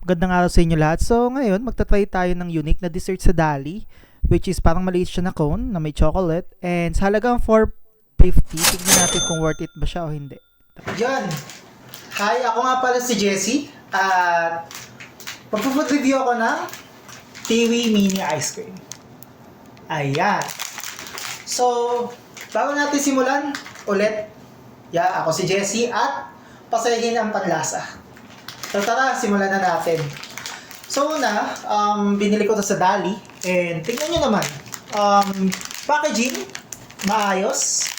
Magandang araw sa inyo lahat. So, ngayon, magta-try tayo ng unique na dessert sa Dali, which is parang maliit siya na cone na may chocolate. And sa halagang 450, tignan natin kung worth it ba siya o hindi. Yan! Hi, ako nga pala si Jessie. At magpo-food review ako ng Tiwi Mini Ice Cream. Ayan. So, bago natin simulan, ulit, ako si Jessie at pasayahin ang panlasa. So tara, simulan na natin. So una, binili ko to sa Dali. And tingnan nyo naman. Packaging, maayos.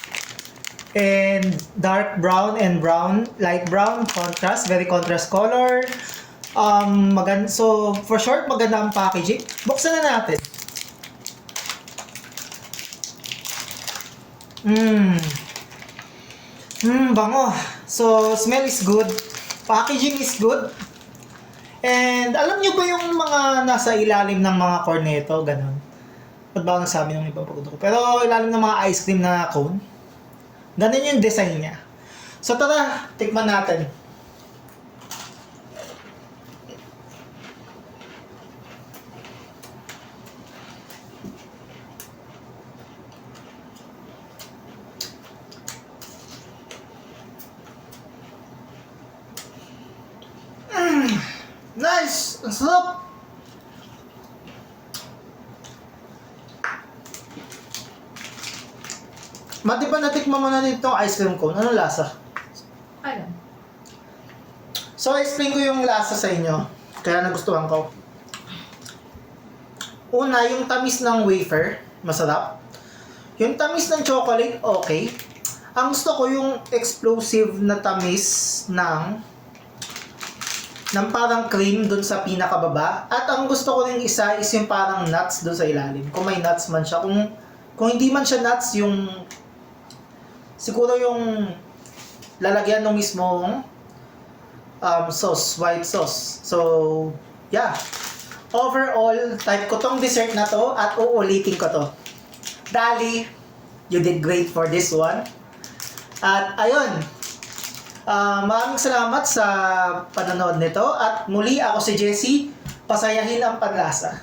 And dark brown and brown, light brown, contrast, very contrast color. So for short, maganda ang packaging. Buksan na natin. Bango. So smell is good. Packaging is good. And alam nyo ba yung mga nasa ilalim ng mga cornetto, ganun? Ba't ba ako nagsabi ng ibang produkto? Pero ilalim ng mga ice cream na cone, ganun yung design niya. So tara, tikman natin. Nice! Ang sarap! Mati ba natikman mo na nito ice cream cone? Anong lasa? Ano? So, explain ko yung lasa sa inyo. Kaya nagustuhan ko. Una, yung tamis ng wafer, masarap. Yung tamis ng chocolate, okay. Ang gusto ko yung explosive na tamis ng parang cream dun sa pinakababa. At ang gusto ko rin isa is yung parang nuts dun sa ilalim. Kung may nuts man siya. Kung hindi man siya nuts, yung siguro yung lalagyan ng mismong sauce, white sauce. So, yeah. Overall, type ko tong dessert na to at uulitin ko to. Dali, you did great for this one. At ayun, maraming salamat sa panonood nito at muli ako si Jessie, pasayahin ang panlasa.